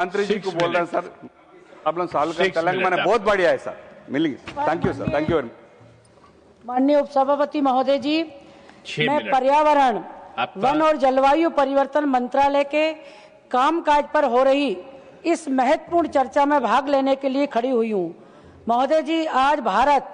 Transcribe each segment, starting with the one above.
मंत्री जी को बोल रहे हैं सर, प्रॉब्लम सॉल्व कर तेलंगाना बहुत बढ़िया है सर, मिलेंगे। Thank you sir, thank you. माननीय उपसभापति महोदय जी, मैं पर्यावरण, वन और जलवायु परिवर्तन मंत्रालय के कामकाज पर हो रही इस महत्वपूर्ण चर्चा में भाग लेने के लिए खड़ी हुई हूँ। महोदय जी, आज भारत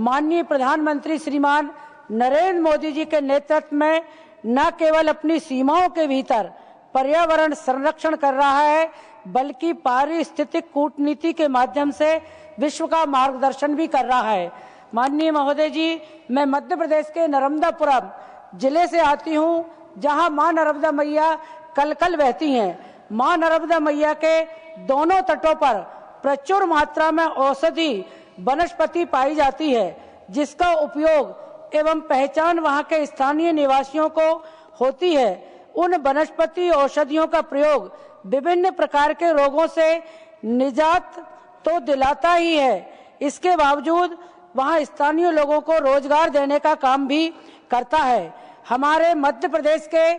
माननीय प्रधानमंत्री श्रीमान नरेंद्र मोदी जी के नेतृत्व में न केवल अपनी सीमाओं के भीतर पर्यावरण संरक्षण कर रहा है, बल्कि पारिस्थितिक कूटनीति के माध्यम से विश्व का मार्गदर्शन भी कर रहा है। माननीय महोदय जी, मैं मध्य प्रदेश के नर्मदापुरम जिले से आती हूँ, जहाँ माँ नर्मदा मैया कल कल बहती हैं। माँ नर्मदा मैया के दोनों तटों पर प्रचुर मात्रा में औषधि वनस्पति पाई जाती है, जिसका उपयोग एवं पहचान वहाँ के स्थानीय निवासियों को होती है। उन वनस्पति औषधियों का प्रयोग विभिन्न प्रकार के रोगों से निजात तो दिलाता ही है, इसके बावजूद वहाँ स्थानीय लोगों को रोजगार देने का काम भी करता है। हमारे मध्य प्रदेश के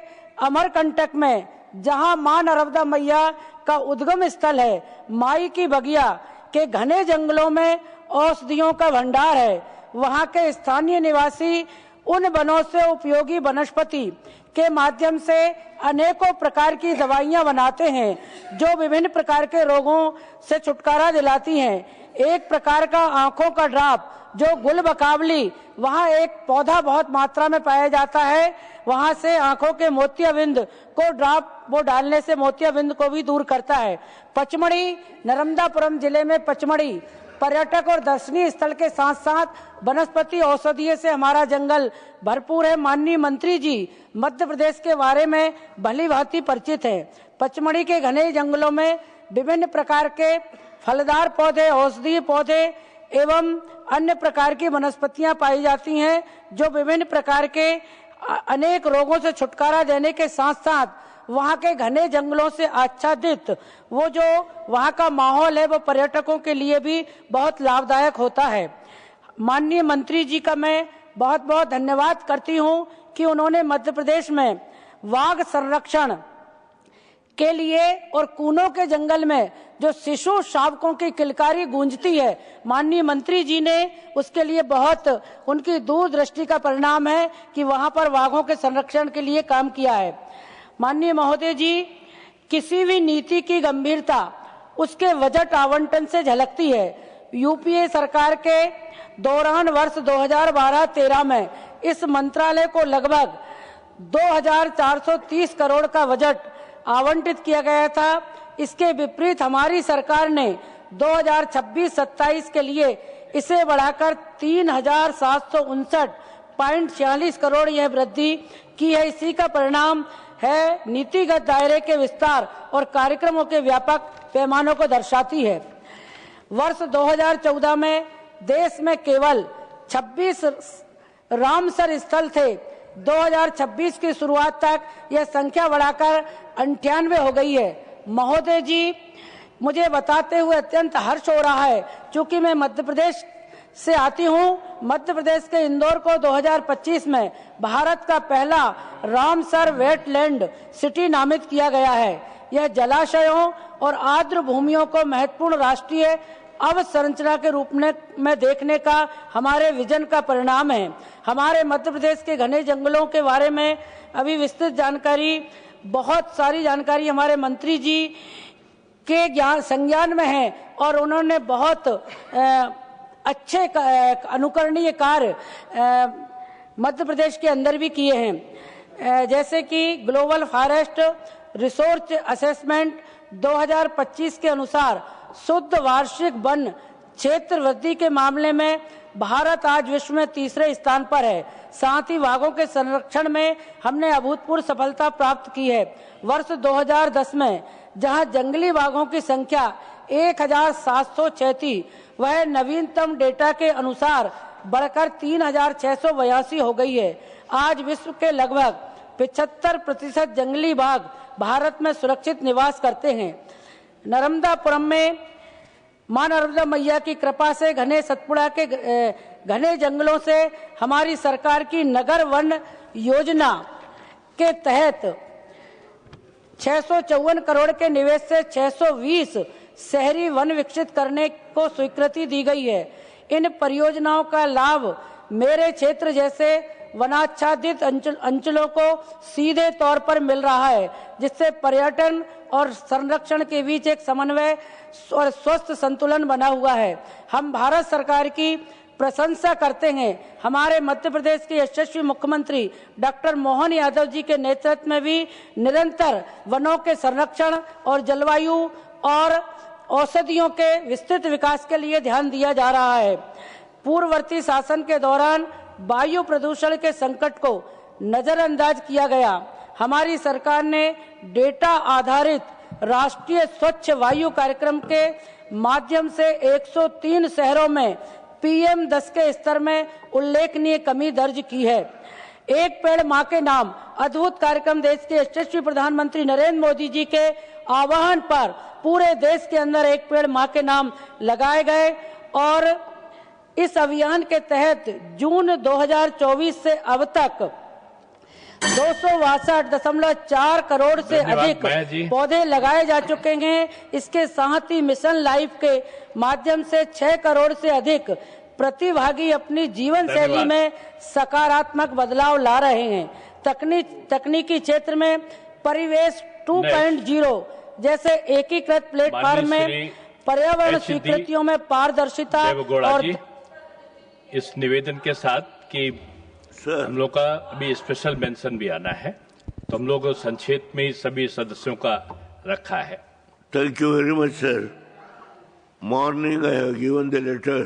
अमरकंटक में, जहाँ माँ नर्मदा मैया का उद्गम स्थल है, माई की बगिया के घने जंगलों में औषधियों का भंडार है। वहाँ के स्थानीय निवासी उन वनों से उपयोगी वनस्पति के माध्यम से अनेकों प्रकार की दवाइयाँ बनाते हैं, जो विभिन्न प्रकार के रोगों से छुटकारा दिलाती हैं। एक प्रकार का आंखों का ड्रॉप, जो गुलबकावली, वहाँ एक पौधा बहुत मात्रा में पाया जाता है, वहाँ से आंखों के मोतियाबिंद को ड्रॉप वो डालने से मोतियाबिंद को भी दूर करता है। पचमढ़ी, नर्मदापुरम जिले में पचमढ़ी पर्यटक और दर्शनीय स्थल के साथ साथ वनस्पति औषधीय से हमारा जंगल भरपूर है। माननीय मंत्री जी मध्य प्रदेश के बारे में भली भांति परिचित है। पचमढ़ी के घने जंगलों में विभिन्न प्रकार के फलदार पौधे, औषधीय पौधे एवं अन्य प्रकार की वनस्पतियां पाई जाती हैं, जो विभिन्न प्रकार के अनेक रोगों से छुटकारा देने के साथ साथ वहाँ के घने जंगलों से आच्छादित वो जो वहाँ का माहौल है, वो पर्यटकों के लिए भी बहुत लाभदायक होता है। माननीय मंत्री जी का मैं बहुत बहुत धन्यवाद करती हूँ कि उन्होंने मध्य प्रदेश में वाघ संरक्षण के लिए और कूनों के जंगल में जो शिशु शावकों की किलकारी गूंजती है, माननीय मंत्री जी ने उसके लिए बहुत उनकी दूरदृष्टि का परिणाम है कि वहाँ पर वाघों के संरक्षण के लिए काम किया है। माननीय महोदय जी, किसी भी नीति की गंभीरता उसके बजट आवंटन से झलकती है। यूपीए सरकार के दौरान वर्ष 2012-13 में इस मंत्रालय को लगभग 2430 करोड़ का बजट आवंटित किया गया था। इसके विपरीत हमारी सरकार ने 2026-27 के लिए इसे बढ़ाकर 3759.46 करोड़ यह वृद्धि की है। इसी का परिणाम है नीतिगत दायरे के विस्तार और कार्यक्रमों के व्यापक पैमानों को दर्शाती है। वर्ष 2014 में देश में केवल 26 रामसर स्थल थे। 2026 की शुरुआत तक यह संख्या बढ़ाकर 98 हो गई है। महोदय जी, मुझे बताते हुए अत्यंत हर्ष हो रहा है, क्योंकि मैं मध्य प्रदेश से आती हूँ। मध्य प्रदेश के इंदौर को 2025 में भारत का पहला रामसर वेटलैंड सिटी नामित किया गया है। यह जलाशयों और आर्द्र भूमियों को महत्वपूर्ण राष्ट्रीय अवसंरचना के रूप में देखने का हमारे विजन का परिणाम है। हमारे मध्य प्रदेश के घने जंगलों के बारे में अभी विस्तृत जानकारी, बहुत सारी जानकारी हमारे मंत्री जी के संज्ञान में है और उन्होंने बहुत अच्छे अनुकरणीय कार्य मध्य प्रदेश के अंदर भी किए हैं, जैसे कि ग्लोबल फॉरेस्ट रिसोर्स असेसमेंट 2025 के अनुसार शुद्ध वार्षिक वन क्षेत्र वृद्धि के मामले में भारत आज विश्व में तीसरे स्थान पर है। साथ ही वाघों के संरक्षण में हमने अभूतपूर्व सफलता प्राप्त की है। वर्ष 2010 में जहां जंगली वाघों की संख्या 1706 थी, वह नवीनतम डेटा के अनुसार बढ़कर 3682 हो गई है। आज विश्व के लगभग 75% जंगली बाघ भारत में सुरक्षित निवास करते हैं। नर्मदापुरम में मां नर्मदा मैया की कृपा से घने सतपुड़ा के घने जंगलों से हमारी सरकार की नगर वन योजना के तहत 654 करोड़ के निवेश से 620 शहरी वन विकसित करने को स्वीकृति दी गई है। इन परियोजनाओं का लाभ मेरे क्षेत्र जैसे वनाच्छादित अंचलों को सीधे तौर पर मिल रहा है, जिससे पर्यटन और संरक्षण के बीच एक समन्वय और स्वस्थ संतुलन बना हुआ है। हम भारत सरकार की प्रशंसा करते हैं। हमारे मध्य प्रदेश के यशस्वी मुख्यमंत्री डॉक्टर मोहन यादव जी के नेतृत्व में भी निरंतर वनों के संरक्षण और जलवायु और औषधियों के विस्तृत विकास के लिए ध्यान दिया जा रहा है। पूर्ववर्ती शासन के दौरान वायु प्रदूषण के संकट को नजरअंदाज किया गया। हमारी सरकार ने डेटा आधारित राष्ट्रीय स्वच्छ वायु कार्यक्रम के माध्यम से 103 शहरों में PM10 के स्तर में उल्लेखनीय कमी दर्ज की है। एक पेड़ मां के नाम अद्भुत कार्यक्रम देश के यशस्वी प्रधानमंत्री नरेंद्र मोदी जी के आह्वान पर पूरे देश के अंदर एक पेड़ मां के नाम लगाए गए और इस अभियान के तहत जून 2024 से अब तक 262.4 करोड़ से अधिक पौधे लगाए जा चुके हैं। इसके साथ ही मिशन लाइफ के माध्यम से 6 करोड़ से अधिक प्रतिभागी अपनी जीवन शैली में सकारात्मक बदलाव ला रहे हैं। तकनीकी क्षेत्र में परिवेश 2.0 जैसे एकीकृत प्लेटफॉर्म में पर्यावरण स्वीकृतियों में पारदर्शिता और इस निवेदन के साथ कि हम लोग का अभी स्पेशल मेंशन भी आना है, तो हम लोग संक्षेप में सभी सदस्यों का रखा है। Thank you very much, sir. Morning I have given the letter